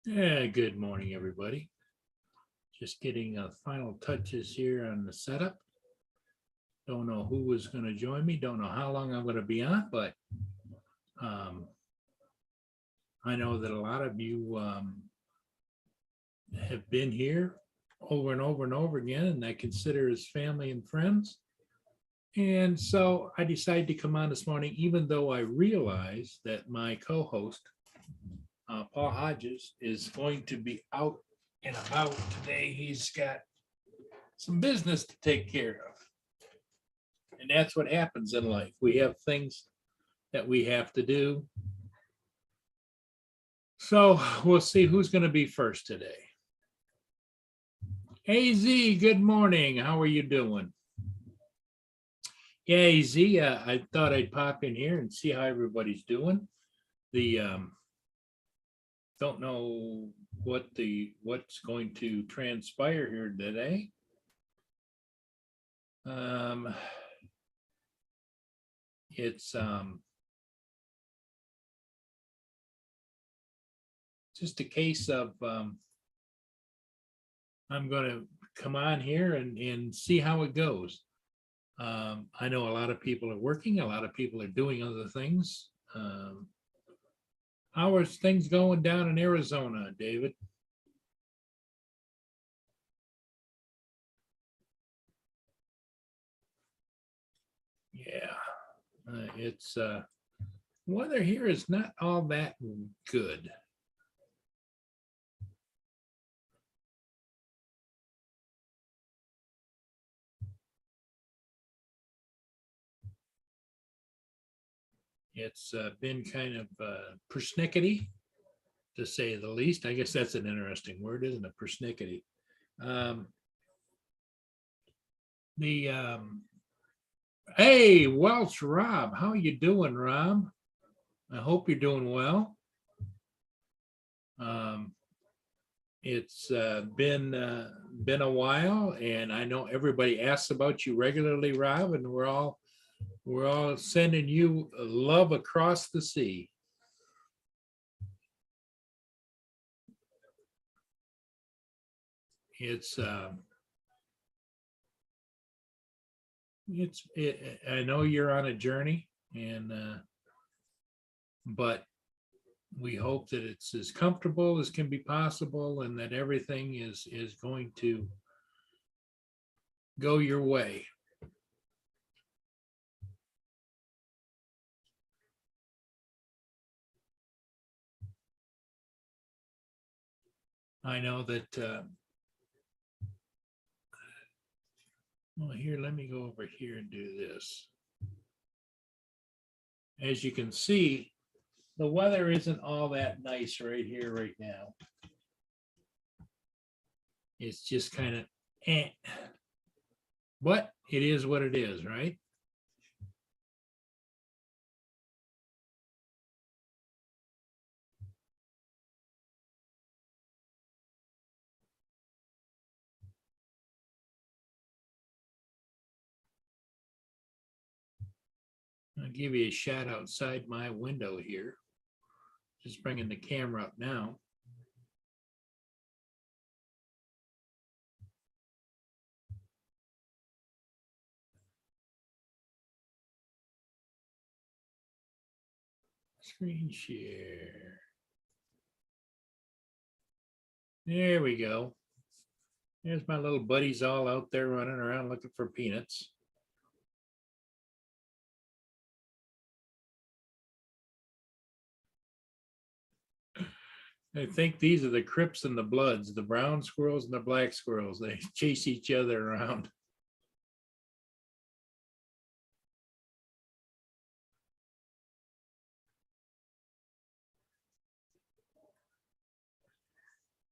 Yeah, good morning, everybody. Just getting final touches here on the setup. Don't know who was going to join me. Don't know how long I'm going to be on, but um, I know that a lot of you have been here over and over and over again, and I consider as family and friends. And so I decided to come on this morning, even though I realize that my co host, Paul Hodges, is going to be out and about today. He's got some business to take care of. And that's what happens in life. We have things that we have to do. So we'll see who's going to be first today. AZ, good morning. How are you doing? Yeah, AZ, I thought I'd pop in here and see how everybody's doing. The don't know what's going to transpire here today. It's just a case of I'm going to come on here and see how it goes. I know a lot of people are working, a lot of people are doing other things. How are things going down in Arizona, David? Yeah, it's weather here is not all that good. It's been kind of persnickety, to say the least. I guess that's an interesting word, isn't it? Persnickety. Um, the Hey, Welch Rob, how you doing, Rob? I hope you're doing well. Um, it's been a while, and I know everybody asks about you regularly, Rob, and we're all sending you love across the sea. It's I know you're on a journey, and but we hope that it's as comfortable as can be possible, and that everything is going to go your way. I know that. Well, here, let me go over here and do this. As you can see, the weather isn't all that nice right here, right now. It's just kind of eh. But it is what it is, right? I'll give you a shot outside my window here. Just bringing the camera up now. Screen share. There we go. There's my little buddies all out there running around looking for peanuts. I think these are the Crips and the Bloods, the brown squirrels and the black squirrels. They chase each other around.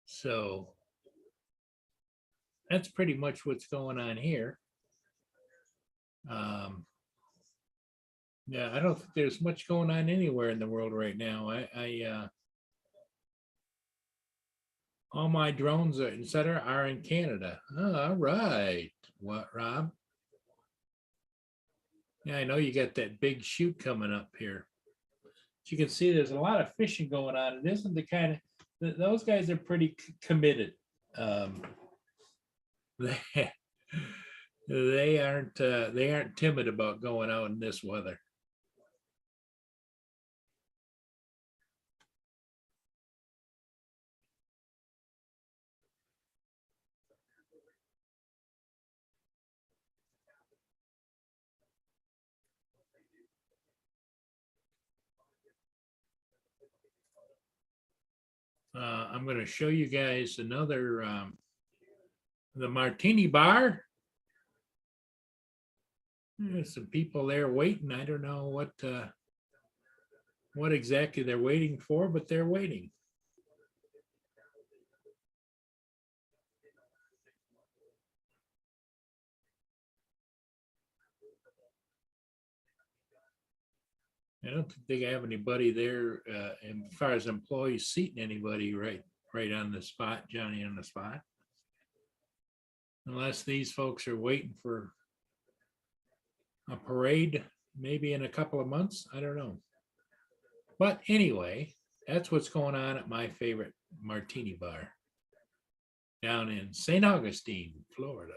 So that's pretty much what's going on here. Yeah, I don't think there's much going on anywhere in the world right now. All my drones, etc., are in Canada. Oh, all right. What, Rob? Yeah, I know you got that big shoot coming up here. As you can see, there's a lot of fishing going on. It isn't the kind of those guys are pretty committed. They, they aren't timid about going out in this weather. I'm going to show you guys another, the Martini Bar. There's some people there waiting. I don't know what exactly they're waiting for, but they're waiting. I don't think they have anybody there, as far as employees seating anybody right on the spot, Johnny on the spot. Unless these folks are waiting for a parade, maybe in a couple of months, I don't know. But anyway, that's what's going on at my favorite Martini Bar down in St. Augustine, Florida.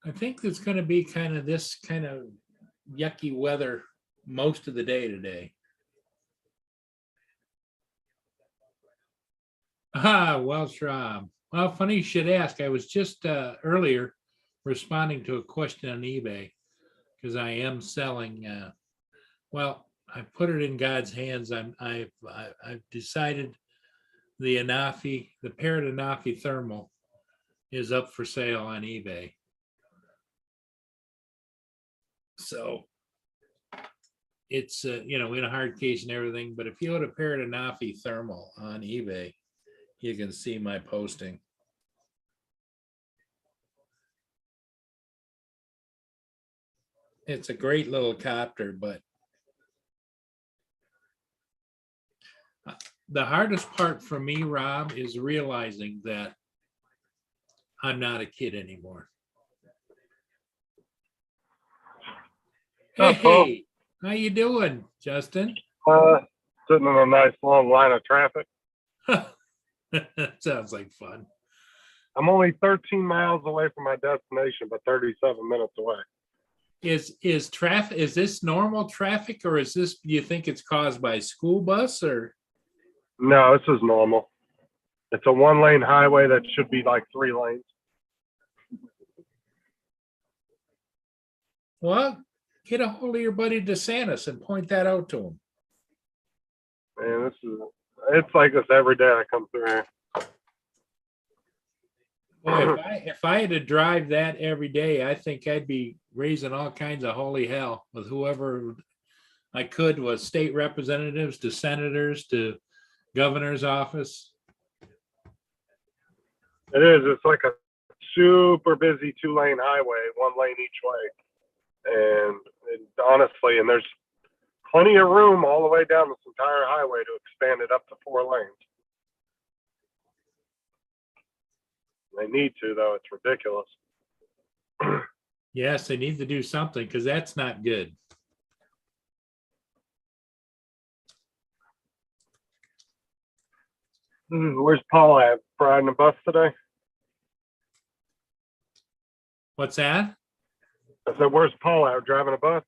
I think there's going to be kind of this kind of yucky weather most of the day today. Welsh Rob. Well, funny you should ask. I was just earlier responding to a question on eBay because I am selling. Well, I put it in God's hands. I've decided the Anafi, the Parrot Anafi thermal, is up for sale on eBay. So it's in a hard case and everything. But if you go to Parrot Anafi thermal on eBay, you can see my posting. It's a great little copter, but the hardest part for me, Rob, is realizing that I'm not a kid anymore. Hey, how you doing, Justin? Sitting in a nice long line of traffic. Sounds like fun. I'm only 13 miles away from my destination, but 37 minutes away. Is traffic, is this normal traffic, or is this, do you think it's caused by school bus, or? No, this is normal. It's a 1-lane highway that should be like 3 lanes. Well, get a hold of your buddy DeSantis and point that out to him. Man, it's like this every day I come through here. Boy, if I had to drive that every day, I think I'd be raising all kinds of holy hell with whoever I could, with state representatives to senators to governor's office. It is. It's like a super busy 2-lane highway, 1 lane each way. And honestly, and there's plenty of room all the way down this entire highway to expand it up to 4 lanes. They need to, though. It's ridiculous. Yes, they need to do something, because that's not good. Where's Paul at? Riding a bus today? What's that? I said, where's Paul at? Driving a bus?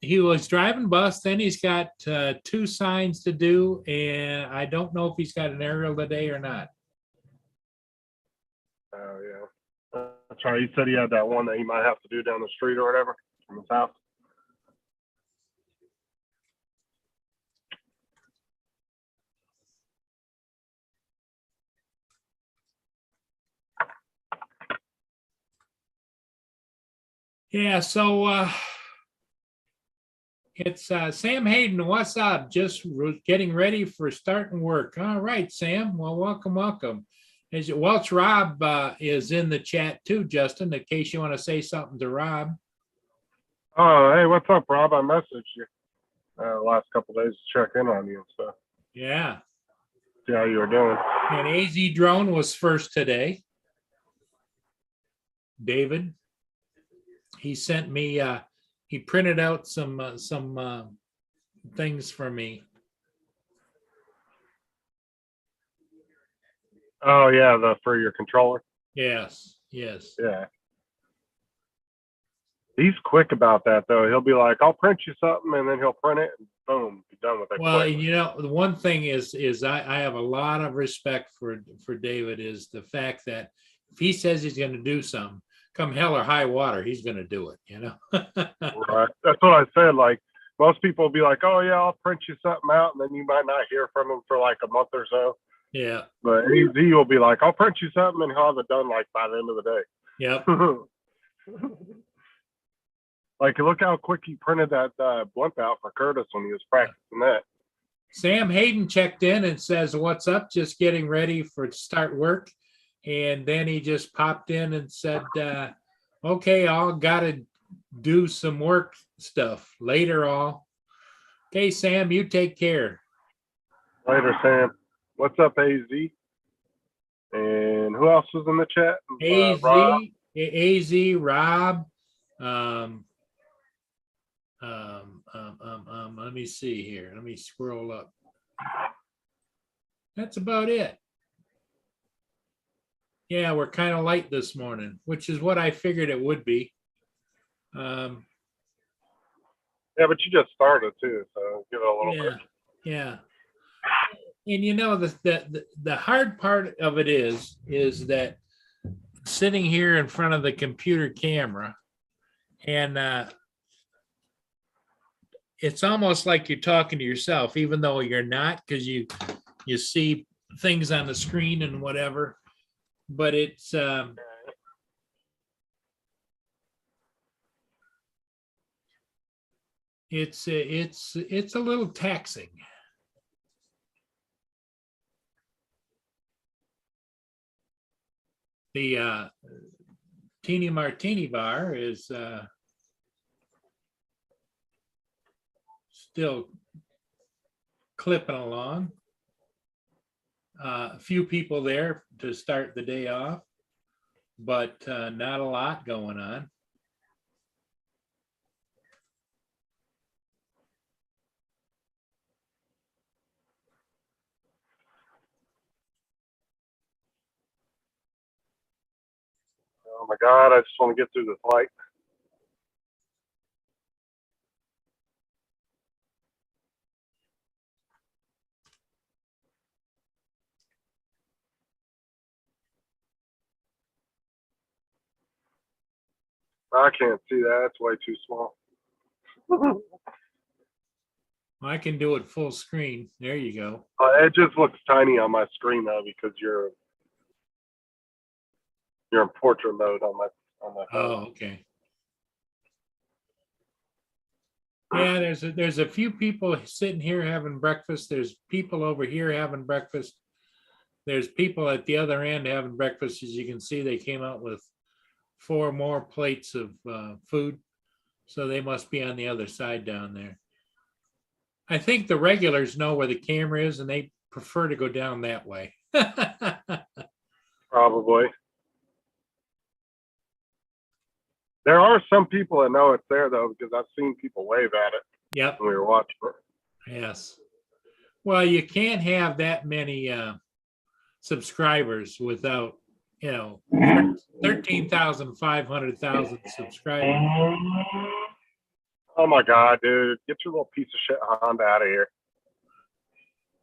He was driving bus, then he's got 2 signs to do, and I don't know if he's got an aerial today or not. Oh, yeah. That's right. He said he had that one that he might have to do down the street or whatever from his house. Yeah, so it's Sam Hayden. What's up? Just getting ready for starting work. All right, Sam. Well, welcome, welcome. As Welch Rob is in the chat too, Justin, in case you want to say something to Rob. Oh, hey, what's up, Rob? I messaged you last couple days to check in on you and stuff. Yeah. See how you were doing. And AZ Drone was first today. David. He sent me, he printed out some things for me. Oh yeah, for your controller. Yes, yes. Yeah. He's quick about that though. He'll be like, "I'll print you something," and then he'll print it and boom, be done with it. Well, quick. you know, the one thing is I have a lot of respect for David is the fact that if he says he's going to do something, come hell or high water, he's going to do it. You know. Right. That's what I said. Like most people will be like, "Oh yeah, I'll print you something out," and then you might not hear from him for like a month or so. Yeah. But AZ will be like, "I'll print you something," and he'll have it done like by the end of the day. Yep. Like, look how quick he printed that blimp out for Curtis when he was practicing that. Sam Hayden checked in and says, "What's up? Just getting ready for start work." And then he just popped in and said, "Okay, I'll gotta do some work stuff later. All okay, Sam. You take care." Later, Sam. What's up, AZ? And who else was in the chat? AZ, Rob. AZ, Rob. Let me see here. Let me scroll up. That's about it. Yeah, we're kind of light this morning, which is what I figured it would be. Yeah, but you just started too, so give it a little bit. Yeah. And you know, the hard part of it is that sitting here in front of the computer camera, and it's almost like you're talking to yourself, even though you're not, because you see things on the screen and whatever. But it's a little taxing. The Teeny Martini bar is still clipping along. A few people there to start the day off, but not a lot going on. Oh my God, I just want to get through this light. I can't see that. It's way too small. I can do it full screen. There you go. It just looks tiny on my screen though because you're in portrait mode on my phone. Oh, okay. Yeah, there's a few people sitting here having breakfast. There's people over here having breakfast. There's people at the other end having breakfast. As you can see, they came out with 4 more plates of food. So they must be on the other side down there. I think the regulars know where the camera is and they prefer to go down that way. Probably. There are some people that know it's there though, because I've seen people wave at it. Yep. When we were watching it. Yes. Well, you can't have that many subscribers without, 13,500,000 subscribers. Oh my God, dude. Get your little piece of shit Honda out of here.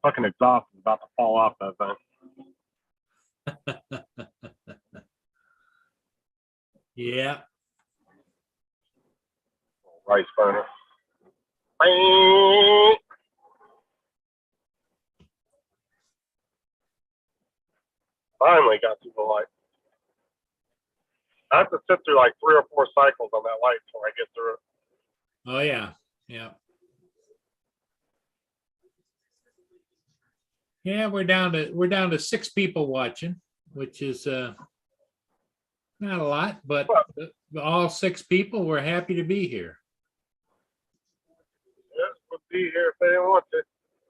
Fucking exhaust is about to fall off that thing. Yeah. Rice burner. Finally got to the light. I have to sit through like 3 or 4 cycles on that light before I get through it. Oh, yeah, yeah. Yeah, we're down to 6 people watching, which is not a lot, but all 6 people were happy to be here. Yes, would be here if they didn't want to.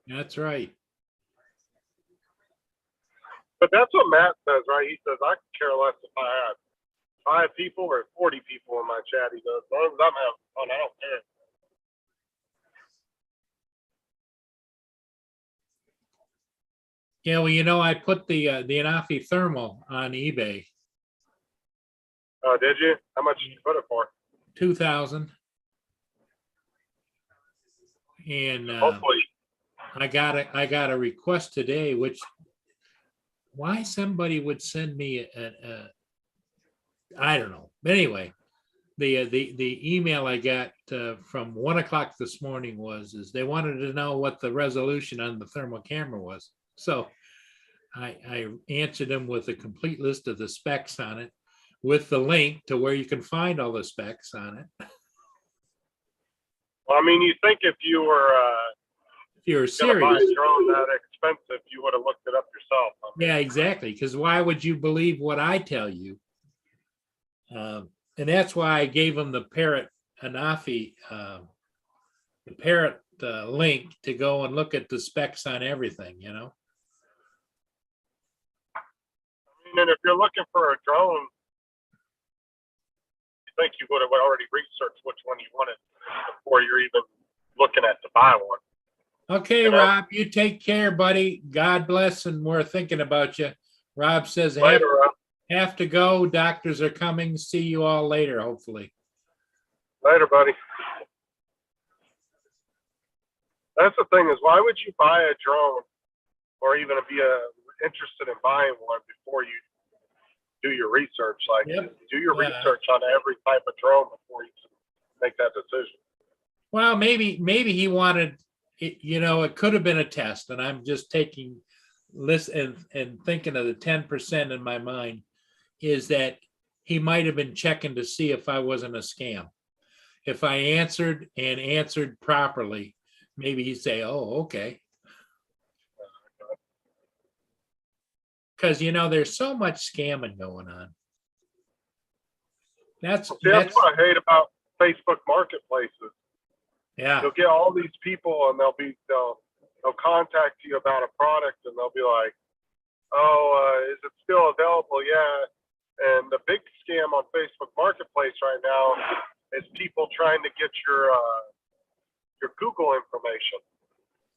That's right. But that's what Matt says, right? He says, I could care less if I had 5 people or 40 people in my chat. He goes, as long as I'm having fun, I don't care. Yeah, well, I put the Anafi thermal on eBay, Oh, did you? How much did you put it for? 2,000. And Hopefully. I got a request today, which why somebody would send me I don't know. But anyway, the email I got from 1 o'clock this morning is they wanted to know what the resolution on the thermal camera was. So I answered them with a complete list of the specs on it, with the link to where you can find all the specs on it. Well, I mean, you think if you were If you're going to buy serious, a drone that expensive, you would have looked it up yourself. I mean, yeah, exactly. Because why would you believe what I tell you? And that's why I gave them the Parrot Anafi, the Parrot link to go and look at the specs on everything. and if you're looking for a drone, you think you would have already researched which one you wanted before you're even looking at to buy one. Okay, Rob, you take care, buddy. God bless, and we're thinking about you. Rob says, Later, have to go. Doctors are coming. See you all later, hopefully. later, buddy. That's the thing is, why would you buy a drone or even be interested in buying one before you do your research? Like, do your research on every type of drone before you make that decision. Well, maybe he wanted, it could have been a test, and I'm just taking list and thinking of the 10% in my mind is that he might have been checking to see if I wasn't a scam. If I answered properly, maybe he'd say, "Oh, okay." Because there's so much scamming going on. That's what I hate about Facebook marketplaces. Yeah. You'll get all these people and they'll contact you about a product and they'll be like, "Oh, is it still available?" Yeah. And the big scam on Facebook Marketplace right now is people trying to get your Google information.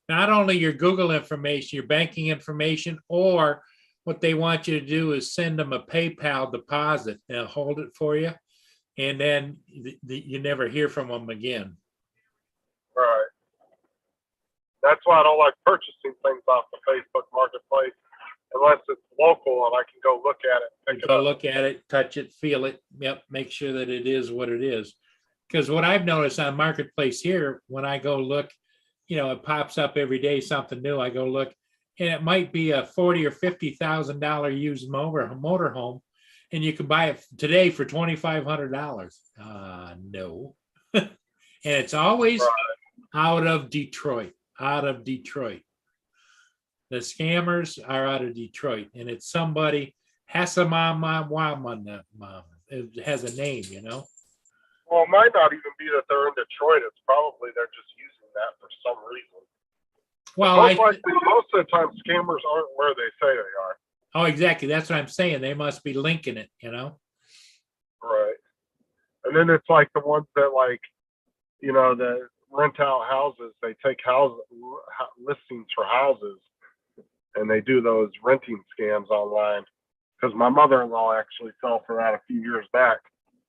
Not only your Google information, your banking information, or what they want you to do is send them a PayPal deposit. They'll hold it for you, and then you never hear from them again. Right. That's why I don't like purchasing things off the Facebook Marketplace unless it's local and I can go look at it. Go look at it, touch it, feel it. Yep, make sure that it is what it is. Because what I've noticed on Marketplace here, when I go look, it pops up every day something new. I go look, and it might be a $40,000 or $50,000 used motorhome, and you can buy it today for $2,500. No, and it's always out of Detroit. The scammers are out of Detroit, and it's somebody Hassamam. It has a name, Well, it might not even be that they're in Detroit. It's probably they're just using that for some reason. Well, most of the time, scammers aren't where they say they are. Oh, exactly. That's what I'm saying. They must be linking it, Right. And then it's like the ones that that rent out houses. They take listings for houses, and they do those renting scams online. Because my mother-in-law actually fell for that a few years back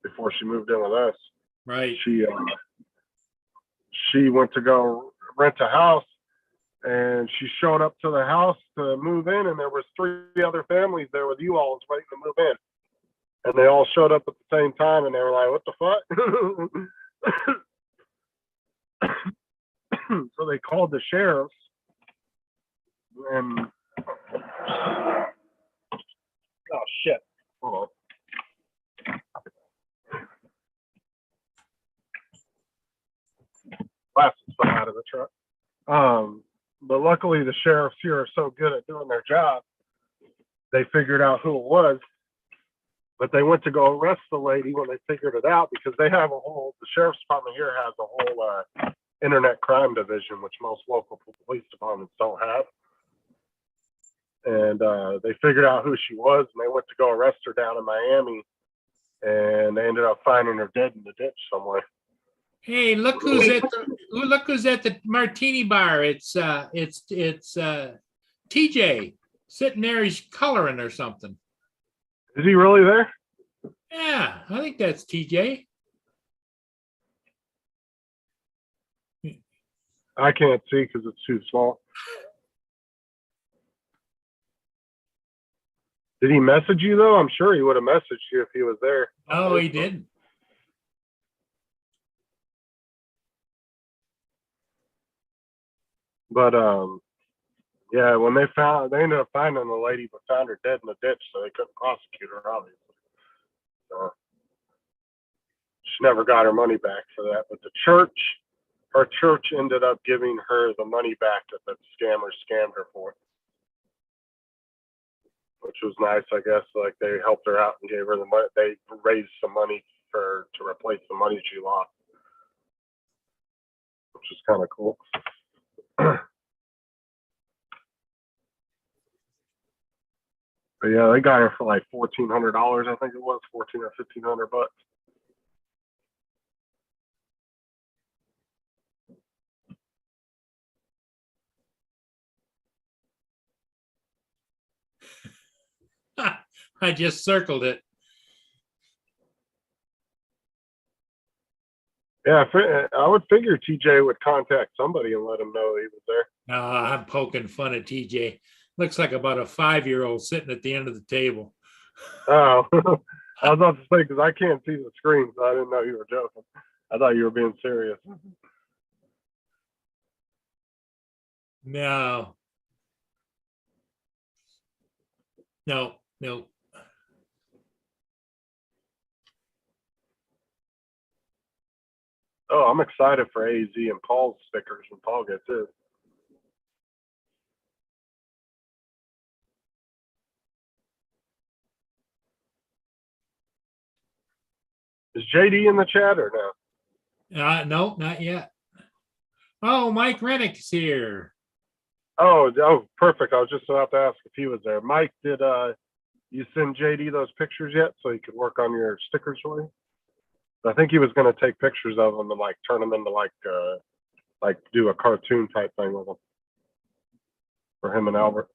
before she moved in with us. Right. She went to go rent a house, and she showed up to the house to move in, and there was 3 other families there with U-Hauls waiting to move in. And they all showed up at the same time, and they were like, "What the fuck?" So they called the sheriffs, and oh shit! Hold on. truck. But luckily the sheriffs here are so good at doing their job. They figured out who it was, but they went to go arrest the lady when they figured it out because they have the sheriff's department here has a whole internet crime division, which most local police departments don't have. And they figured out who she was, and they went to go arrest her down in Miami, and they ended up finding her dead in the ditch somewhere. Hey, look who's at the martini bar. It's TJ sitting there. He's coloring or something. Is he really there? Yeah, I think that's TJ. I can't see because it's too small. Did he message you though? I'm sure he would have messaged you if he was there. Oh, he didn't. But yeah, when they ended up finding the lady, but found her dead in the ditch, so they couldn't prosecute her, obviously. So she never got her money back for that. But her church ended up giving her the money back that the scammers scammed her for, which was nice, I guess. Like they helped her out and gave her the money. They raised some money to replace the money she lost, which is kind of cool. But yeah, they got her for like $1,400. I think it was 14 or 1,500 bucks. I just circled it. Yeah, I would figure TJ would contact somebody and let them know he was there. No, I'm poking fun at TJ. Looks like about a 5-year-old sitting at the end of the table. Oh, I was about to say because I can't see the screen, so I didn't know you were joking. I thought you were being serious. No. Oh, I'm excited for AZ and Paul's stickers when Paul gets his. Is JD in the chat or no? No, not yet. Oh, Mike Rennick's here. Oh, perfect. I was just about to ask if he was there. Mike, did you send JD those pictures yet so he could work on your stickers for you? I think he was going to take pictures of them and like turn them into like do a cartoon type thing with them for him and Albert.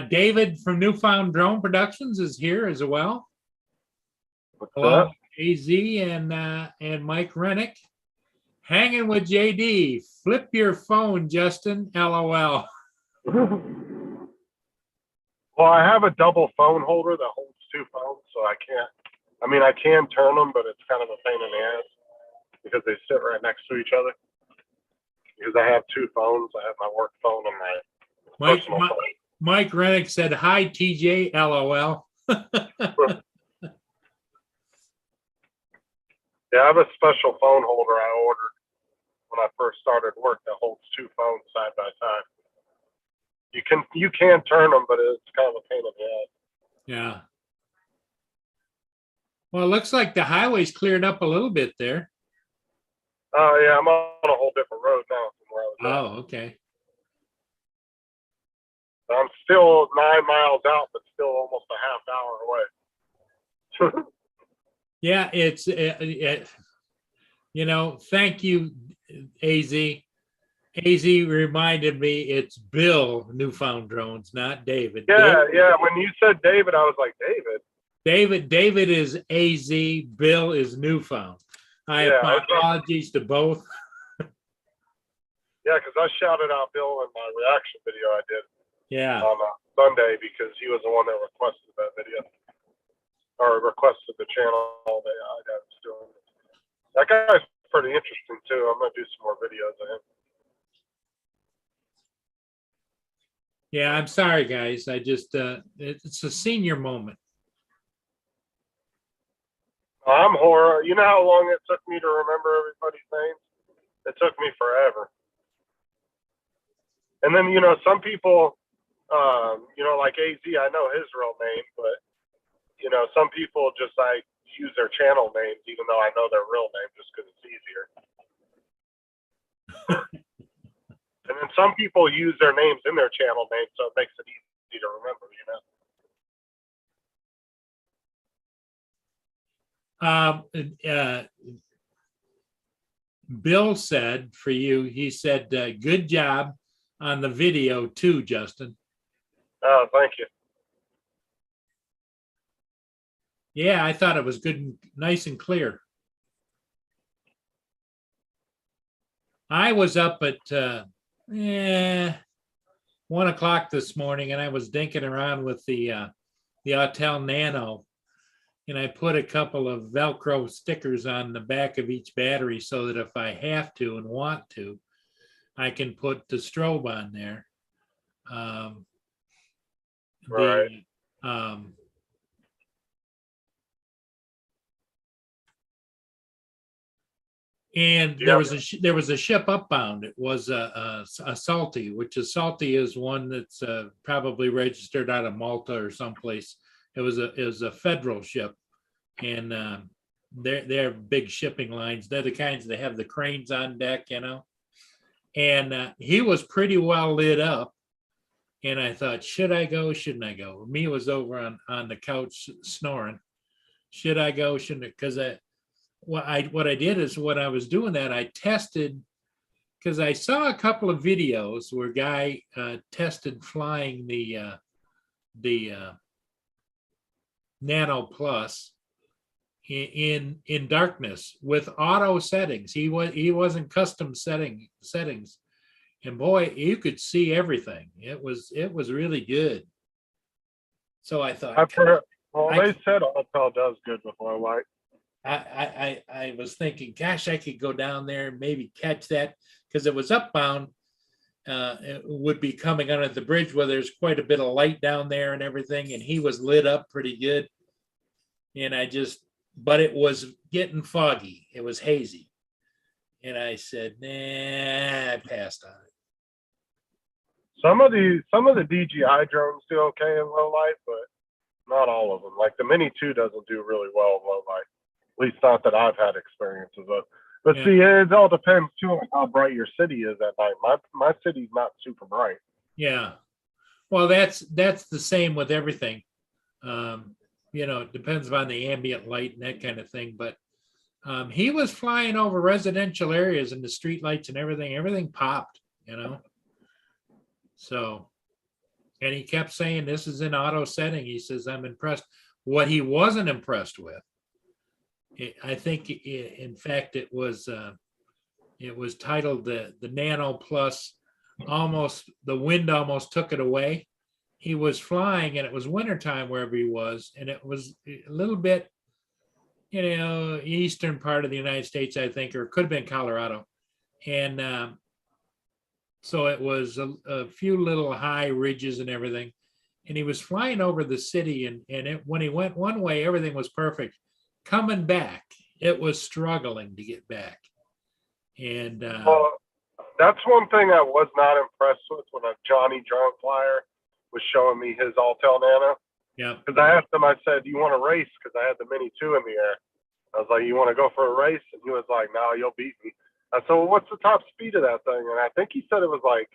David from Newfound Drone Productions is here as well. What's Hello, that? AZ and Mike Rennick. Hanging with JD. Flip your phone, Justin. LOL. Well, I have a double phone holder that holds two phones, so I can turn them, but it's kind of a pain in the ass because they sit right next to each other. Because I have two phones. I have my work phone and my personal phone. Mike Rennick said, hi, TJ, LOL. Yeah, I have a special phone holder I ordered when I first started work that holds two phones side by side. You can turn them, but it's kind of a pain in the ass. Yeah. Well, it looks like the highway's cleared up a little bit there. Oh, yeah, I'm on a whole different road now from where I was at. Oh, okay. I'm still 9 miles out, but still almost a half hour away. Yeah, it's, thank you, AZ. AZ reminded me it's Bill Newfound Drones, not David. Yeah. When you said David, I was like, David? David is AZ, Bill is Newfound. My apologies to both. Yeah, because I shouted out Bill in my reaction video I did on Sunday because he was the one that requested that video or requested the channel that I was doing. That guy's pretty interesting too. I'm gonna do some more videos of him. Yeah, I'm sorry, guys. I just it's a senior moment. I'm horror. You know how long it took me to remember everybody's names? It took me forever. And then, you know, some people, you know, like AZ, I know his real name, but, you know, some people just like use their channel names, even though I know their real name just because it's easier. And then some people use their names in their channel name, so it makes it easy to remember, you know. Bill said for you, he said, good job on the video too, Justin. Oh, thank you. Yeah, I thought it was good and nice and clear. I was up at 1 o'clock this morning, and I was dinking around with the Autel Nano, and I put a couple of Velcro stickers on the back of each battery so that if I have to and want to, I can put the strobe on there. Right. And Yeah. there was a ship upbound. It was a Salty, which is Salty is one that's probably registered out of Malta or someplace. It was a federal ship, and they're big shipping lines. They're the kinds that have the cranes on deck, you know. And he was pretty well lit up, and I thought, should I go? Shouldn't I go? Me was over on the couch snoring. Should I go? Shouldn't I? Because what I did is when I was doing that, I tested, because I saw a couple of videos where guy tested flying the Nano Plus in darkness with auto settings. He wasn't custom settings, and boy, you could see everything. It was really good. So I thought, they said Autel does good with low light. I was thinking, gosh, I could go down there and maybe catch that, because it was upbound. It would be coming under the bridge where there's quite a bit of light down there and everything, and he was lit up pretty good. And but it was getting foggy. It was hazy. And I said, nah, I passed on it. Some of the DJI drones do okay in low light, but not all of them. Like the Mini 2 doesn't do really well in low light. At least not that I've had experiences of. But Yeah. see, it all depends too on how bright your city is at night. My city's not super bright. Yeah. Well, that's the same with everything. You know, it depends on the ambient light and that kind of thing. But he was flying over residential areas and the street lights and everything popped, you know. So, and he kept saying, this is in auto setting. He says, I'm impressed. What he wasn't impressed with, I think, in fact, it was titled the Nano Plus. Almost the wind almost took it away. He was flying, and it was wintertime wherever he was, and it was a little bit, you know, eastern part of the United States, I think, or it could have been Colorado, and so it was a few little high ridges and everything, and he was flying over the city, and when he went one way, everything was perfect. Coming back, it was struggling to get back. And well, that's one thing I was not impressed with when a Johnny Drone Flyer was showing me his Autel Nano. yeah, Because I asked him, I said, do you want to race? Because I had the Mini 2 in the air. I was like, you want to go for a race? And he was like, no, you'll beat me. I said, well, what's the top speed of that thing? And I think he said it was like,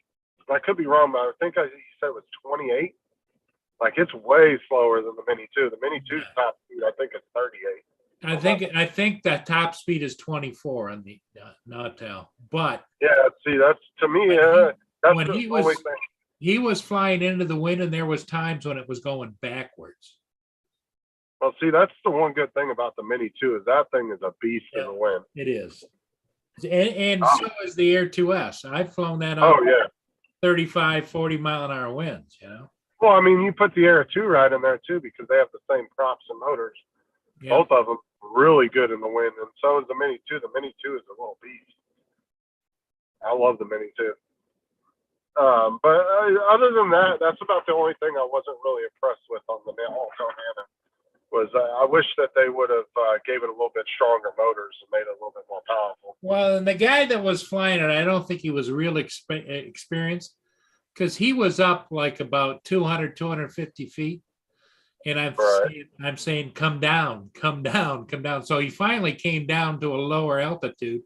I could be wrong, but I think he said it was 28. Like, it's way slower than the Mini 2. The Mini 2's top speed, I think, is 38. I think that top speed is 24 on the Nautel, but yeah, see, that's to me. That's when the only thing. He was flying into the wind, and there was times when it was going backwards. Well, see, that's the one good thing about the Mini 2 is that thing is a beast in the wind. It is, and so is the Air 2S. I've flown that on 35, 40 mile an hour winds. You know. Well, I mean, you put the Air 2 right in there too because they have the same props and motors. Yeah. Both of them really good in the wind, and so is the Mini 2. The Mini 2 is a little beast. I love the Mini 2. But other than that, that's about the only thing I wasn't really impressed with on the Autel Nano. was I wish that they would have gave it a little bit stronger motors and made it a little bit more powerful. Well, and the guy that was flying it, I don't think he was real experienced, because he was up like about 200, 250 feet. And Right. I'm saying, come down, come down, come down. So he finally came down to a lower altitude,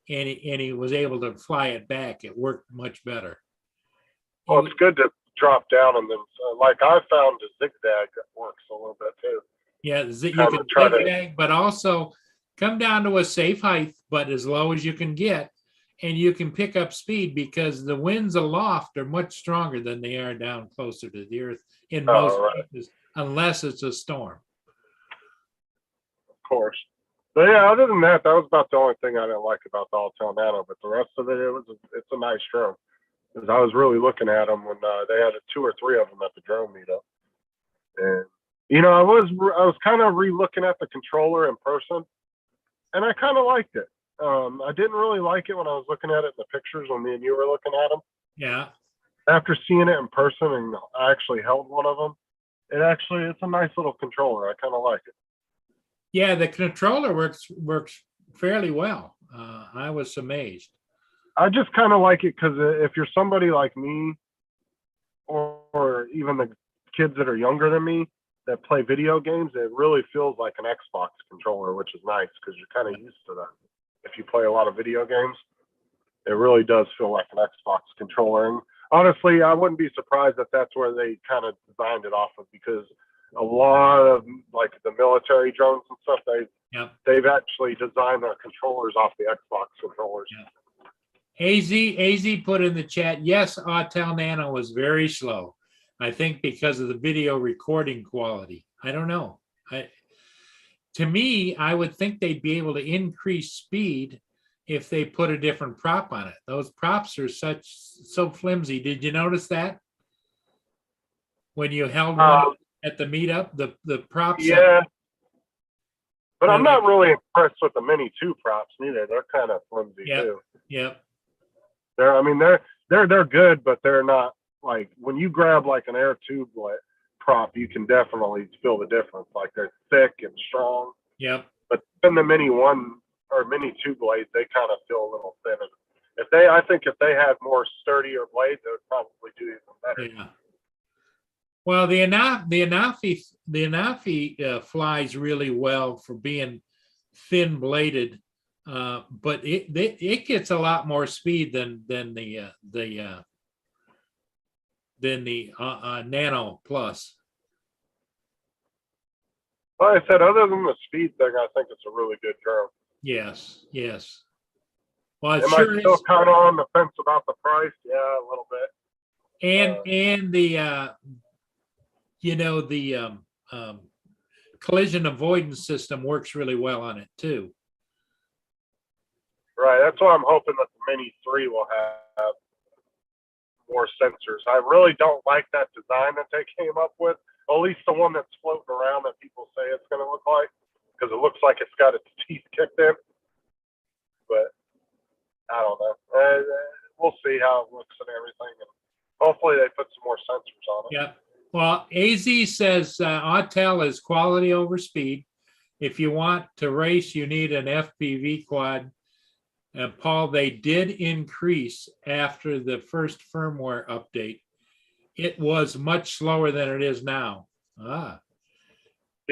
and he was able to fly it back. It worked much better. Well, it's good to drop down and then, like I found the zigzag works a little bit too. Yeah, you Kinda can try to- zigzag, but also come down to a safe height, but as low as you can get, and you can pick up speed because the winds aloft are much stronger than they are down closer to the earth in Oh, most right. cases, unless it's a storm. Of course. But yeah, other than that, that was about the only thing I didn't like about the Autel Nano. But the rest of it, it's a nice drone. Because I was really looking at them when they had 2 or 3 of them at the drone meetup, and I was kind of re-looking at the controller in person, and I kind of liked it. I didn't really like it when I was looking at it in the pictures when me and you were looking at them. Yeah. After seeing it in person, and I actually held one of them, it's a nice little controller. I kind of like it. Yeah, the controller works fairly well. I was amazed. I just kind of like it because if you're somebody like me, or even the kids that are younger than me that play video games, it really feels like an Xbox controller, which is nice because you're kind of used to that. If you play a lot of video games, it really does feel like an Xbox controller. And honestly, I wouldn't be surprised if that's where they kind of designed it off of, because a lot of like the military drones and stuff, they've actually designed their controllers off the Xbox controllers. Yeah. AZ put in the chat, yes, Autel Nano was very slow. I think because of the video recording quality. I don't know. To me, I would think they'd be able to increase speed if they put a different prop on it. Those props are so flimsy. Did you notice that? When you held one at the meetup, the props. Yeah. But I'm not really impressed with the Mini 2 props neither. They're kind of flimsy too. Yep. They're good, but they're not like when you grab like an Air 2 prop, you can definitely feel the difference. Like they're thick and strong. Yep. But in the Mini 1 or Mini 2 blades, they kind of feel a little thin. I think if they had more sturdier blades, they would probably do even better. Yeah. Well, the Anafi flies really well for being thin bladed, but it gets a lot more speed than the Nano Plus. Like I said, other than the speed thing, I think it's a really good drone. Yes. Well, it Am sure I still is. kind of on the fence about the price? Yeah, a little bit. And the the collision avoidance system works really well on it too. Right. That's why I'm hoping that the Mini 3 will have more sensors. I really don't like that design that they came up with, at least the one that's floating around that people say it's going to look like, because it looks like it's got its teeth kicked in. But I don't know. We'll see how it looks and everything. And hopefully they put some more sensors on it. Yeah. Well, AZ says Autel is quality over speed. If you want to race, you need an FPV quad. Paul, they did increase after the first firmware update. It was much slower than it is now. Yeah,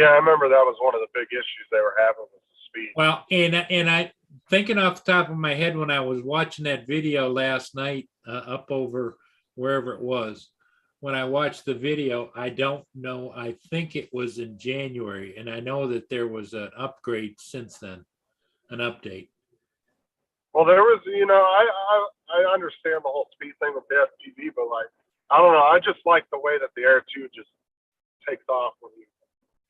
I remember that was one of the big issues they were having with the speed. Well, and I thinking off the top of my head when I was watching that video last night up over wherever it was, when I watched the video, I don't know, I think it was in January, and I know that there was an upgrade since then, an update. Well, there was, I understand the whole speed thing with the FPV, but like, I don't know, I just like the way that the Air 2 just takes off when you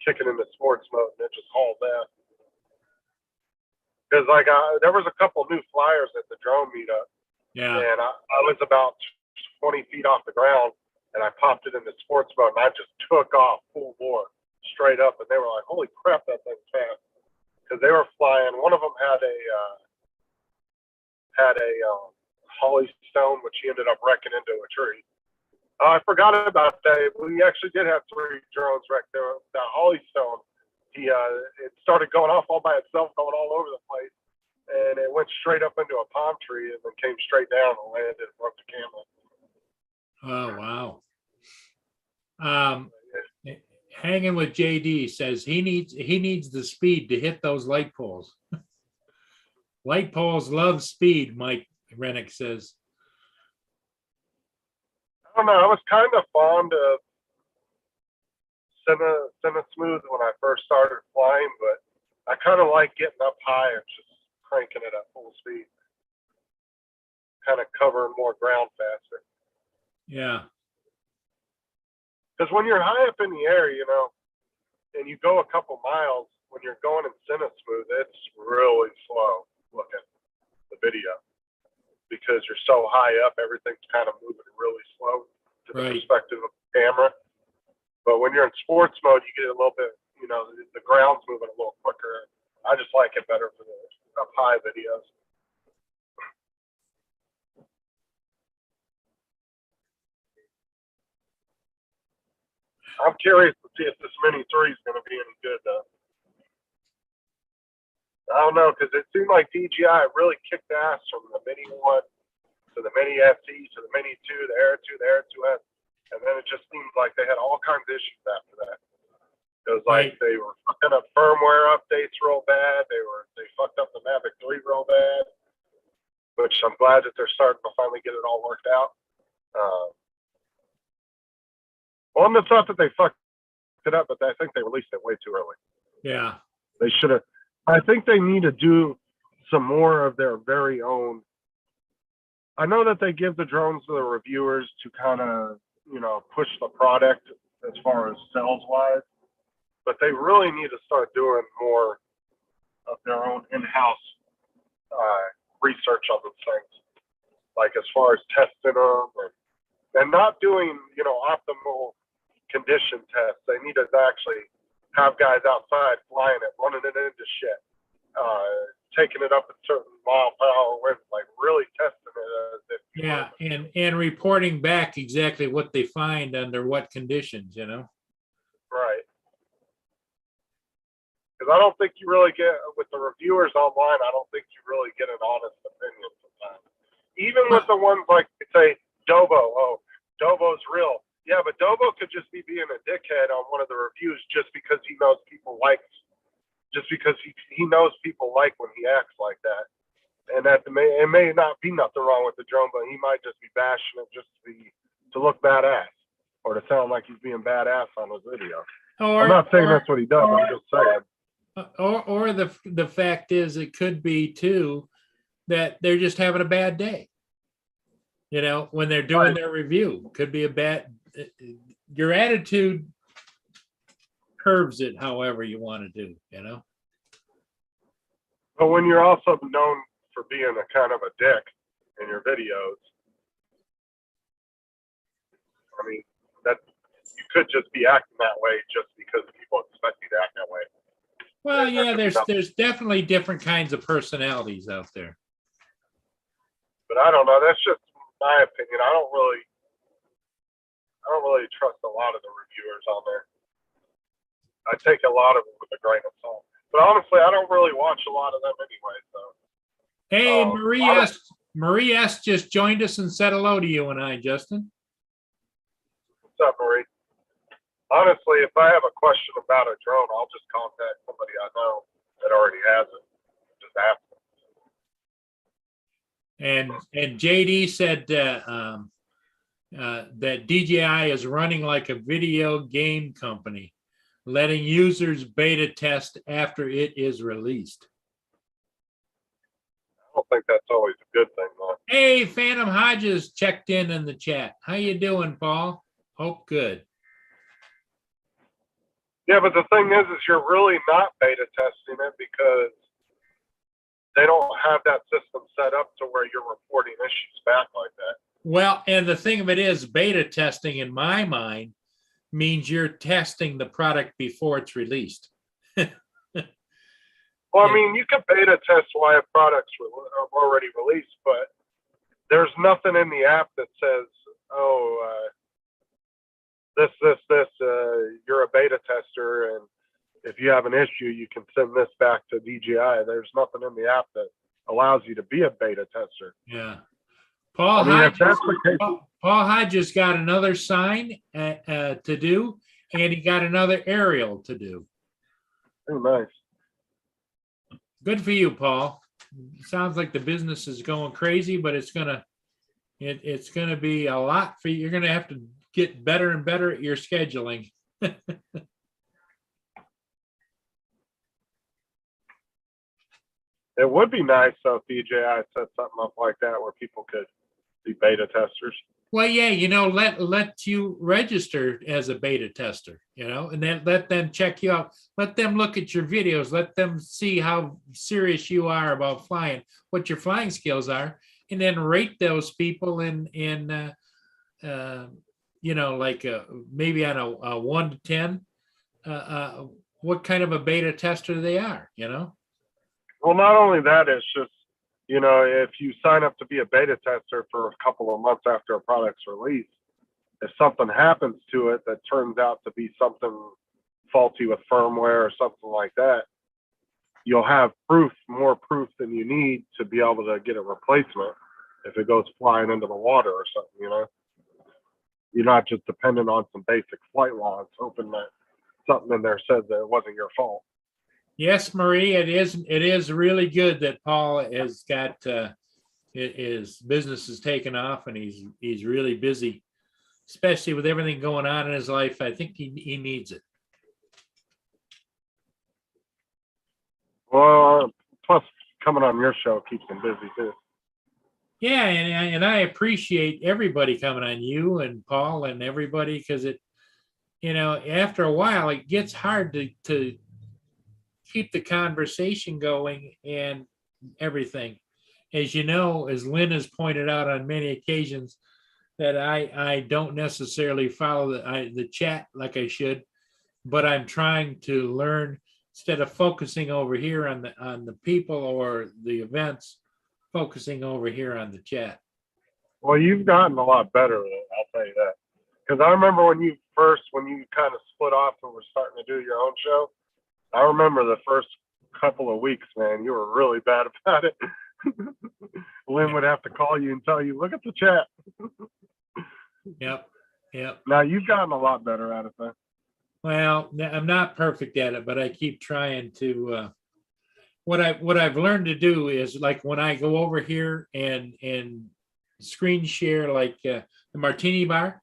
kick it into sports mode and it just hauls ass. Because like there was a couple new flyers at the drone meetup. Yeah. And I was about 20 feet off the ground, and I popped it into sports mode, and I just took off full bore straight up, and they were like, "Holy crap, that thing's fast!" Because they were flying. One of them had a holly stone, which he ended up wrecking into a tree. I forgot about that. We actually did have 3 drones wrecked there. That holly stone it started going off all by itself, going all over the place, and it went straight up into a palm tree and then came straight down and landed and broke the camera. Oh, wow. Hanging with JD says he needs the speed to hit those light poles. Light poles love speed, Mike Rennick says. I don't know. I was kind of fond of Cinesmooth when I first started flying, but I kind of like getting up high and just cranking it at full speed, kind of covering more ground faster. Yeah. Because when you're high up in the air, you know, and you go a couple miles, when you're going in Cinesmooth, it's really slow looking, the video, because you're so high up, everything's kind of moving really slow to the perspective of the camera. But when you're in sports mode, you get a little bit, you know, the ground's moving a little quicker. I just like it better for the up high videos. I'm curious to see if this Mini 3 is going to be any good, though. I don't know, because it seemed like DJI really kicked ass from the Mini 1 to the Mini SE to the Mini 2, the Air 2, the Air 2S, and then it just seemed like they had all kinds of issues after that. It was like they were fucking up firmware updates real bad. They fucked up the Mavic 3 real bad, which I'm glad that they're starting to finally get it all worked out. Well, it's not that they fucked it up, but I think they released it way too early. Yeah. They should have. I think they need to do some more of their very own. I know that they give the drones to the reviewers to kind of, you know, push the product as far as sales wise, but they really need to start doing more of their own in-house research on those things, like as far as testing them and not doing, you know, optimal condition tests. They need to actually have guys outside flying it, running it into shit, taking it up at certain mile per hour winds, like really testing it as if. Yeah, and reporting back exactly what they find under what conditions, you know. Right. Because I don't think you really get, with the reviewers online, I don't think you really get an honest opinion sometimes. Even with the ones like, say, Dobo, oh, Dobo's real. Yeah, but Dobo could just be being a dickhead on one of the reviews just because he knows people like, just because he knows people like when he acts like that. And that it may not be nothing wrong with the drone, but he might just be bashing it just to look badass or to sound like he's being badass on his video. I'm not saying that's what he does. I'm just saying. Or the fact is, it could be too that they're just having a bad day. You know, when they're doing their review, could be a bad. Your attitude curves it however you want to do. You know. But when you're also known for being a kind of a dick in your videos, I mean, that you could just be acting that way just because people expect you to act that way. Well, yeah, there's definitely different kinds of personalities out there. But I don't know. That's just my opinion. I don't really trust a lot of the reviewers on there. I take a lot of them with a grain of salt. But honestly, I don't really watch a lot of them anyway. So. Hey, Marie S. just joined us and said hello to you and I, Justin. What's up, Marie? Honestly, if I have a question about a drone, I'll just contact somebody I know that already has it. Just ask them. And JD said that DJI is running like a video game company, letting users beta test after it is released. I don't think that's always a good thing, though. Hey, Phantom Hodges checked in the chat. How you doing, Paul? Hope good. Yeah, but the thing is you're really not beta testing it because they don't have that system set up to where you're reporting issues back like that. Well, and the thing of it is, beta testing, in my mind, means you're testing the product before it's released. Well, I mean, you can beta test why a product's already released, but there's nothing in the app that says, oh, you're a beta tester, and if you have an issue, you can send this back to DJI. There's nothing in the app that allows you to be a beta tester. Yeah. Paul I mean, if Hodges, that's the case, Paul Hodges got another sign to do, and he got another aerial to do. oh, nice. Good for you, Paul. Sounds like the business is going crazy, but it's gonna be a lot for you. You're gonna have to get better and better at your scheduling. It would be nice though if DJI set something up like that where people could be beta testers. Well, yeah, let you register as a beta tester, and then let them check you out. Let them look at your videos. Let them see how serious you are about flying, what your flying skills are, and then rate those people in like maybe on a 1 to 10, what kind of a beta tester they are, Well, not only that, it's just, if you sign up to be a beta tester for a couple of months after a product's released, if something happens to it that turns out to be something faulty with firmware or something like that, you'll have more proof than you need to be able to get a replacement if it goes flying into the water or something, You're not just dependent on some basic flight logs, hoping that something in there says that it wasn't your fault. Yes, Marie, it is really good that Paul has got his business is taken off, and he's really busy, especially with everything going on in his life. I think he needs it. Well, plus coming on your show keeps him busy too. Yeah, and I appreciate everybody coming on, you and Paul and everybody, because after a while it gets hard to keep the conversation going and everything. As you know, as Lynn has pointed out on many occasions, that I don't necessarily follow the chat like I should, but I'm trying to learn, instead of focusing over here on the people or the events, focusing over here on the chat. Well, you've gotten a lot better at it, I'll tell you that. Because I remember when you kind of split off and were starting to do your own show, I remember the first couple of weeks, man, you were really bad about it. Lynn would have to call you and tell you, look at the chat. Yep. Now you've gotten a lot better at it, though. Well, I'm not perfect at it, but I keep trying to. What I've learned to do is, like, when I go over here and screen share, like the Martini Bar,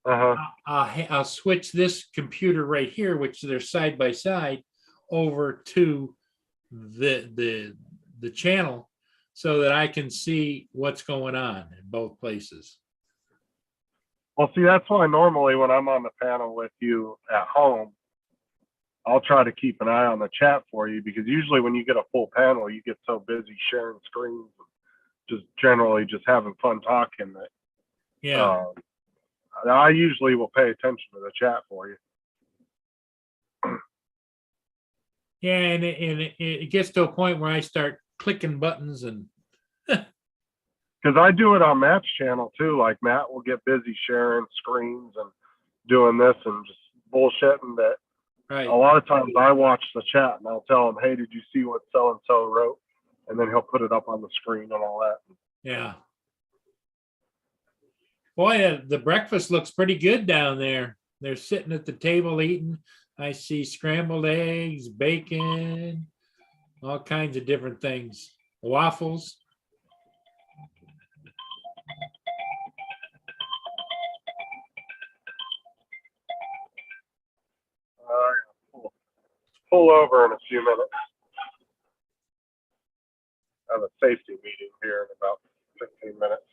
I'll switch this computer right here, which they're side by side, over to the channel, so that I can see what's going on in both places. Well, see, that's why normally when I'm on the panel with you at home, I'll try to keep an eye on the chat for you, because usually when you get a full panel, you get so busy sharing screens, just generally just having fun talking that. Yeah. I usually will pay attention to the chat for you. Yeah, and it gets to a point where I start clicking buttons and. Because I do it on Matt's channel too. Like, Matt will get busy sharing screens and doing this and just bullshitting that. Right. A lot of times I watch the chat and I'll tell him, hey, did you see what so-and-so wrote? And then he'll put it up on the screen and all that. Yeah. Boy, the breakfast looks pretty good down there. They're sitting at the table eating. I see scrambled eggs, bacon, all kinds of different things. Waffles. Pull over in a few minutes. I have a safety meeting here in about 15 minutes.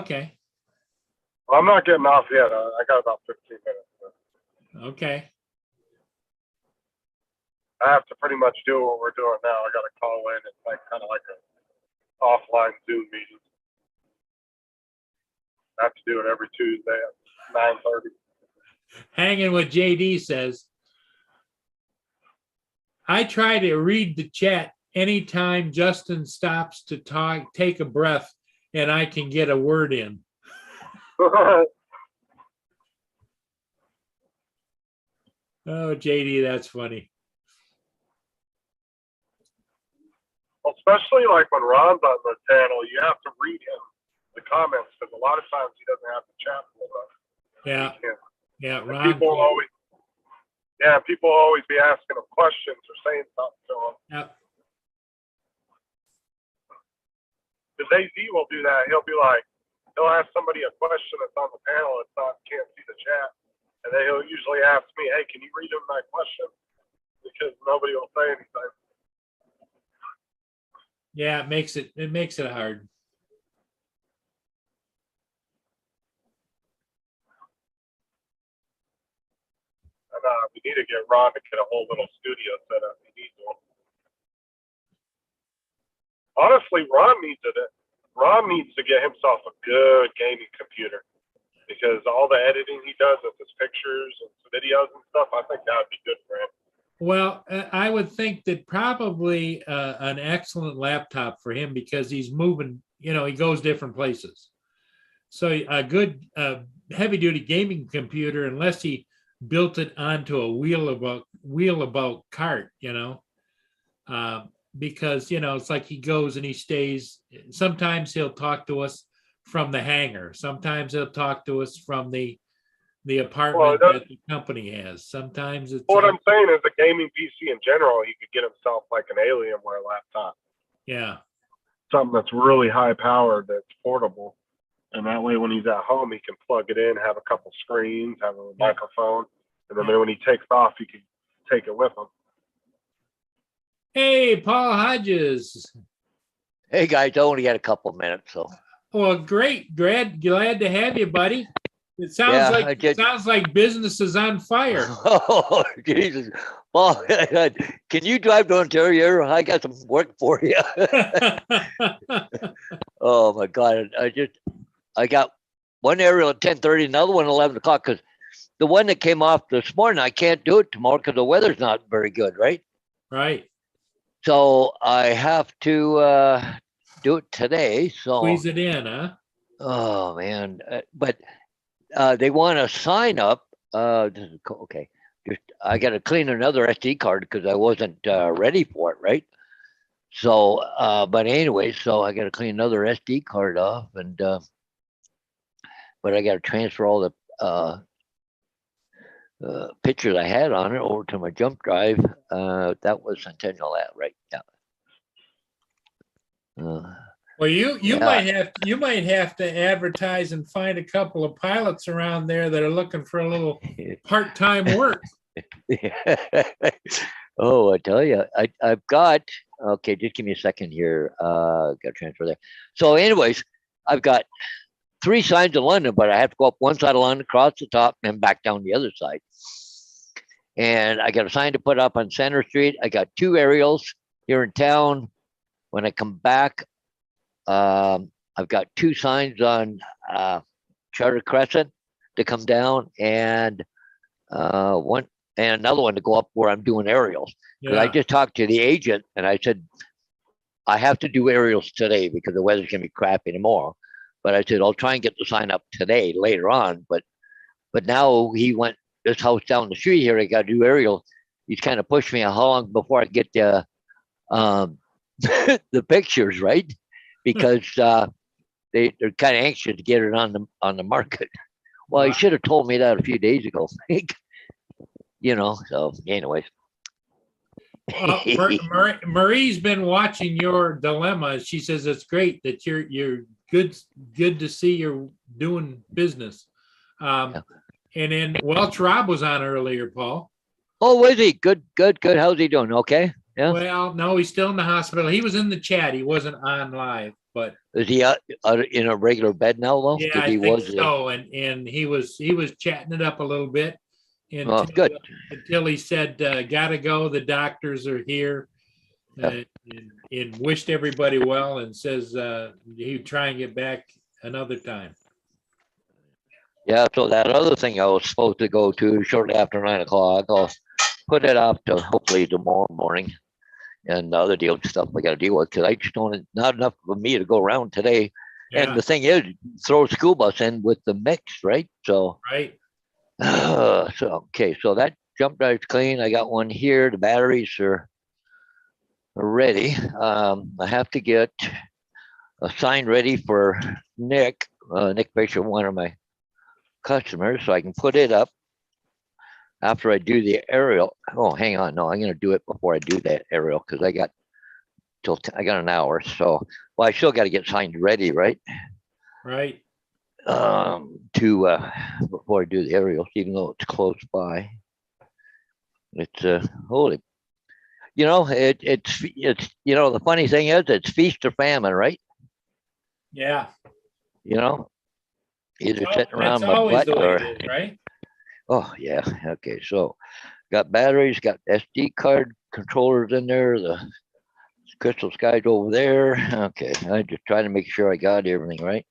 Okay. Well, I'm not getting off yet. I got about 15 minutes. Okay. I have to pretty much do what we're doing now. I got to call in. It's like kind of like a offline Zoom meeting. I have to do it every Tuesday at 9:30. Hanging with JD says, I try to read the chat anytime Justin stops to talk, take a breath, and I can get a word in. Oh, JD, that's funny. Especially like when Ron's on the channel, you have to read him the comments because a lot of times he doesn't have the chat with us. Yeah, He can't. yeah, And Ron. people always be asking him questions or saying something to him. Yep. Because AZ will do that. He'll ask somebody a question that's on the panel. Can't see the chat. And then he'll usually ask me, hey, can you read him my question? Because nobody will say anything. Yeah, it makes it hard. And we need to get Ron to get a whole little studio set up. He needs one. Honestly, Ron needs it. Ron needs to get himself a good gaming computer because all the editing he does with his pictures and videos and stuff, I think that would be good for him. Well, I would think that probably an excellent laptop for him because he's moving, he goes different places. So a good heavy duty gaming computer, unless he built it onto a wheelabout cart, because, it's like he goes and he stays. Sometimes he'll talk to us from the hangar. Sometimes he'll talk to us from the apartment that the company has. Sometimes it's what I'm saying is a gaming PC in general, he could get himself like an Alienware laptop. Yeah. Something that's really high powered, that's portable. And that way when he's at home, he can plug it in, have a couple screens, have a microphone. And then when he takes off, he can take it with him. Hey, Paul Hodges. Hey guys, I only got a couple minutes, so. Well, great. Glad to have you, buddy. It sounds like business is on fire. Oh Jesus! Well, can you drive to Ontario? I got some work for you. Oh my God! I got one aerial at 10:30, another one at 11 o'clock. Because the one that came off this morning, I can't do it tomorrow because the weather's not very good, right? Right. So I have to do it today. So squeeze it in, huh? Oh man! But they want to sign up. Okay. I got to clean another SD card because I wasn't ready for it, right? So, but anyway, so I got to clean another SD card off, and but I got to transfer all the pictures I had on it over to my jump drive. That was Centennial, right? Yeah. Well, you might have to advertise and find a couple of pilots around there that are looking for a little part-time work. Oh, I tell you, I've got, okay, just give me a second here. Got to transfer there. So anyways, I've got 3 signs in London, but I have to go up one side of London, across the top, and back down the other side. And I got a sign to put up on Center Street. I got 2 aerials here in town. When I come back, I've got 2 signs on Charter Crescent to come down, and another one to go up where I'm doing aerials. Because I just talked to the agent and I said, I have to do aerials today because the weather's gonna be crappy tomorrow. But I said, I'll try and get the sign up today later on. But now he went this house down the street here, I gotta do aerials. He's kind of pushed me how long before I get the the pictures, right? Because they're kind of anxious to get it on the market. Well, he should have told me that a few days ago. So anyways. Marie's been watching your dilemma. She says it's great that you're good to see you're doing business. And then Welch Rob was on earlier, Paul. Oh, was he? Good. How's he doing? Okay. Yeah. Well, no, he's still in the hospital. He was in the chat. He wasn't on live, but is he out in a regular bed now, though? Yeah, I think so. And he was chatting it up a little bit. Until he said, "Gotta go. The doctors are here," and wished everybody well, and says he'd try and get back another time. Yeah. So that other thing I was supposed to go to shortly after 9 o'clock, I'll put it off to hopefully tomorrow morning. And the other stuff I got to deal with because I just don't, not enough for me to go around today. Yeah. And the thing is, throw a school bus in with the mix, right? So, right. So that jump drive's clean. I got one here. The batteries are ready. I have to get a sign ready for Nick, Nick Fisher, one of my customers, so I can put it up after I do the aerial. Oh, hang on. No, I'm going to do it before I do that aerial because I got I got an hour. So, well, I still got to get signed ready, right? Right. To before I do the aerials, even though it's close by. It's holy. It's the funny thing is it's feast or famine, right? Yeah. You know, either Oh, sitting that's around my always butt the way or it is, right? oh yeah, okay. So got batteries, got SD card controllers in there. The Crystal Sky's over there. Okay, I just trying to make sure I got everything right.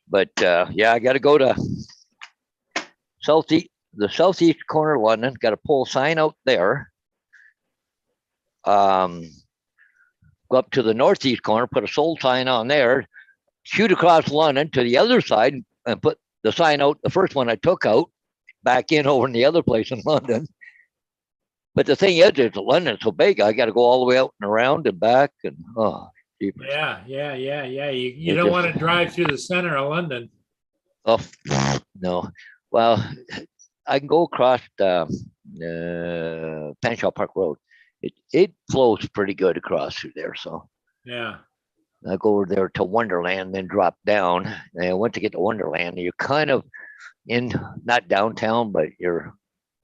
But yeah, I got to go to the southeast corner of London. Got to pull a sign out there. Go up to the northeast corner, put a sold sign on there. Shoot across London to the other side and put the sign out. The first one I took out back in over in the other place in London. But the thing is London's so big, I got to go all the way out and around and back, and oh, jeepers. Yeah, You It don't just want to drive through the center of London. oh no. Well, I can go across Fanshawe Park Road. It flows pretty good across through there. So Yeah. I go over there to Wonderland, then drop down. And I went to get to Wonderland. You're kind of in not downtown, but you're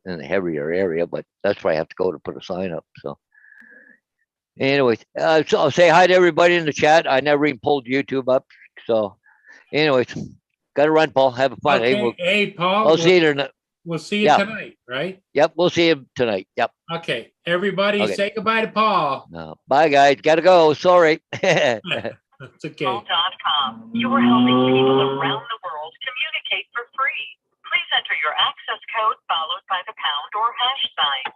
in a heavier area. But that's where I have to go to put a sign up. So anyways, so I'll say hi to everybody in the chat. I never even pulled YouTube up. So anyways, got to run, Paul. Have a fun. Okay. Hey, Paul. I'll see you tonight. We'll see you Yeah. tonight, right? Yep, we'll see you tonight. Yep. Okay. Everybody Okay. say goodbye to Paul. Bye, guys. Gotta go. Sorry. It's okay. Paul.com. You're helping people around the world communicate for free. Please enter your access code followed by the pound or hash sign.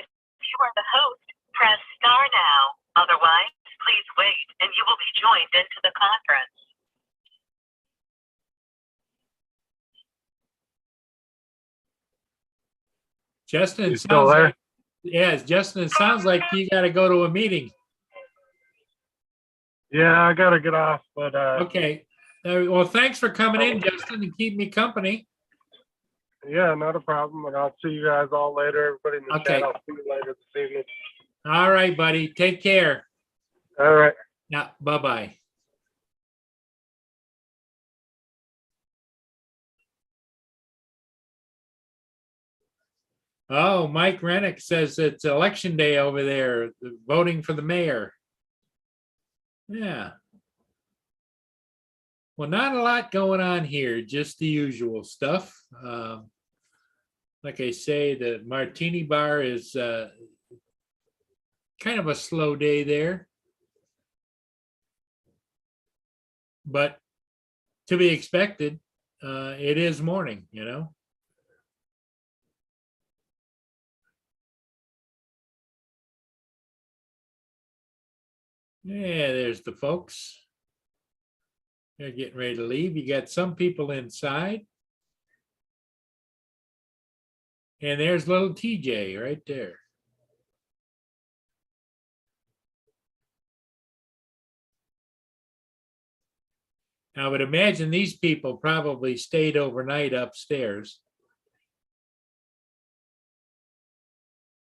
If you are the host, press star now. Otherwise, please wait and you will be joined into the conference. Justin, You it still sounds there? like, yes, Justin, it sounds like you got to go to a meeting. Yeah, I gotta get off, but Okay. Well, thanks for coming in, Justin, and keep me company. yeah, not a problem. And I'll see you guys all later. Everybody in the Okay. chat, I'll see you later this evening. All right, buddy. Take care. All right. Yeah. Bye-bye. Oh, Mike Rennick says it's election day over there, voting for the mayor. Yeah. Well, not a lot going on here, just the usual stuff. Like I say, the Martini Bar is kind of a slow day there. But to be expected, it is morning, you know. Yeah, there's the folks. They're getting ready to leave. You got some people inside. And there's little TJ right there. I would imagine these people probably stayed overnight upstairs.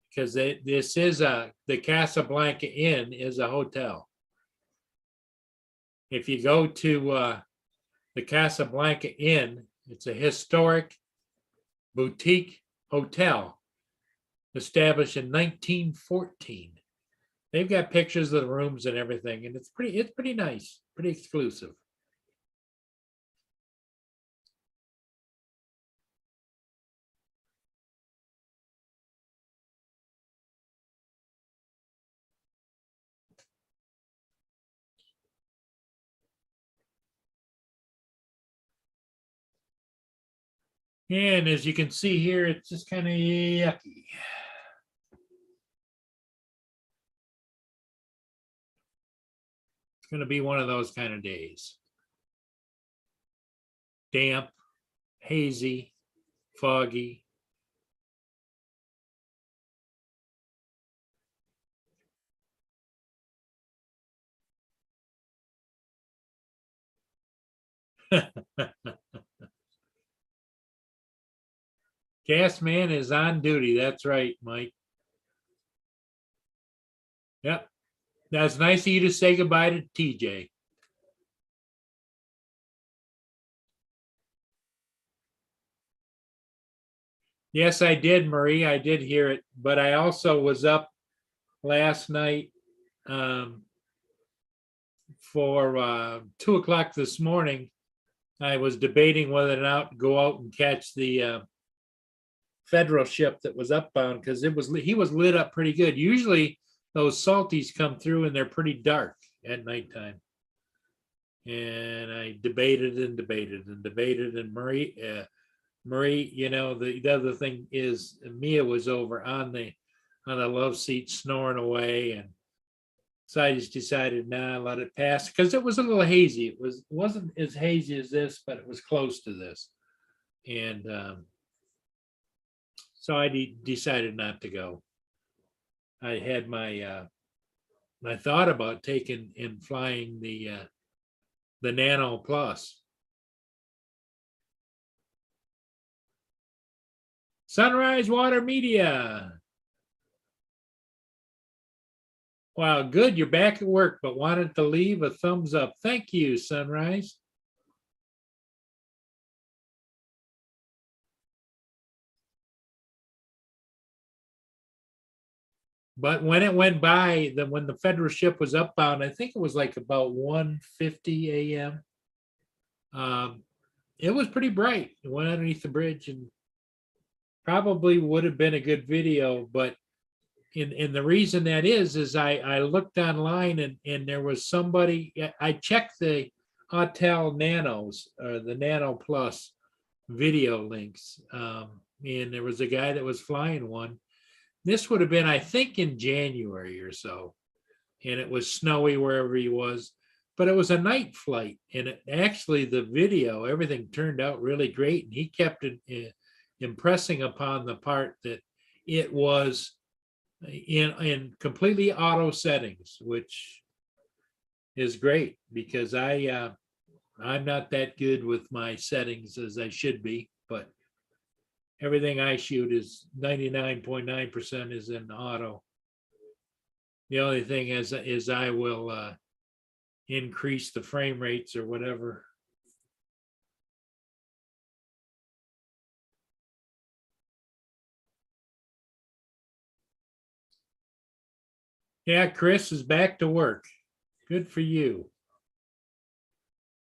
Because this is the Casablanca Inn is a hotel. If you go to the Casablanca Inn, it's a historic boutique hotel established in 1914. They've got pictures of the rooms and everything, and it's pretty nice, pretty exclusive. And as you can see here, it's just kind of yucky. It's going to be one of those kind of days. damp, hazy, foggy. Gas man is on duty. That's right, Mike. Yep. That's nice of you to say goodbye to TJ. Yes, I did, Marie. I did hear it, but I also was up last night for 2 o'clock this morning. I was debating whether or not to go out and catch the federal ship that was upbound because he was lit up pretty good. Usually those salties come through and they're pretty dark at nighttime. And I debated and debated and debated. And Marie, you know, the other thing is Mia was over on the love seat snoring away, and so I just decided, nah, let it pass because it was a little hazy. It wasn't as hazy as this, but it was close to this, and so I decided not to go. I had my I thought about taking and flying the Nano Plus. Sunrise Water Media. Wow, good. You're back at work, but wanted to leave a thumbs up. Thank you, Sunrise. But when it went by, when the federal ship was upbound, I think it was like about 1:50 a.m. It was pretty bright. It went underneath the bridge and probably would have been a good video, but and the reason that is I looked online and there was somebody, I checked the Autel Nanos or the Nano Plus video links, and there was a guy that was flying one. This would have been, I think, in January or so, and it was snowy wherever he was, but it was a night flight, and actually the video, everything turned out really great, and he kept impressing upon the part that it was in completely auto settings, which is great because I'm not that good with my settings as I should be, but everything I shoot is 99.9% is in auto. The only thing is I will increase the frame rates or whatever. Yeah, Chris is back to work. Good for you.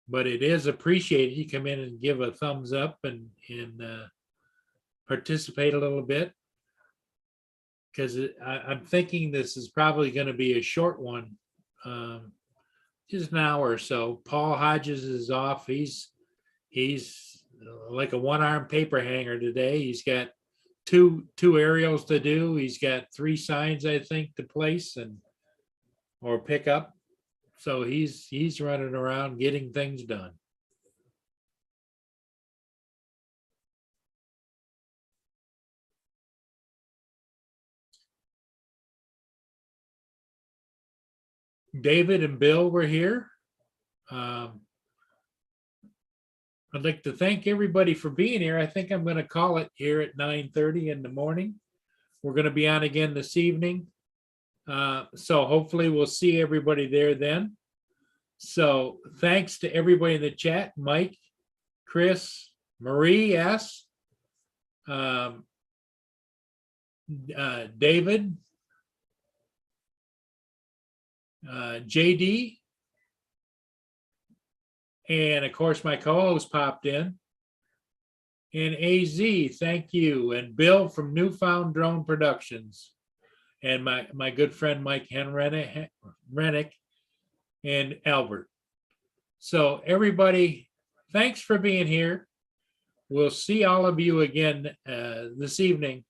But it is appreciated. You come in and give a thumbs up and participate a little bit. Because I'm thinking this is probably going to be a short one. Just an hour or so. Paul Hodges is off. He's like a one-arm paper hanger today. He's got two aerials to do. He's got 3 signs, I think, to place or pick up. So he's running around getting things done. David and Bill were here. I'd like to thank everybody for being here. I think I'm going to call it here at 9:30 in the morning. We're going to be on again this evening. So hopefully we'll see everybody there then. So thanks to everybody in the chat, Mike, Chris, Marie S, David, JD, and of course my co-host popped in, and AZ, thank you, and Bill from Newfound Drone Productions, and my good friend Mike Rennick and Albert. So everybody, thanks for being here. We'll see all of you again this evening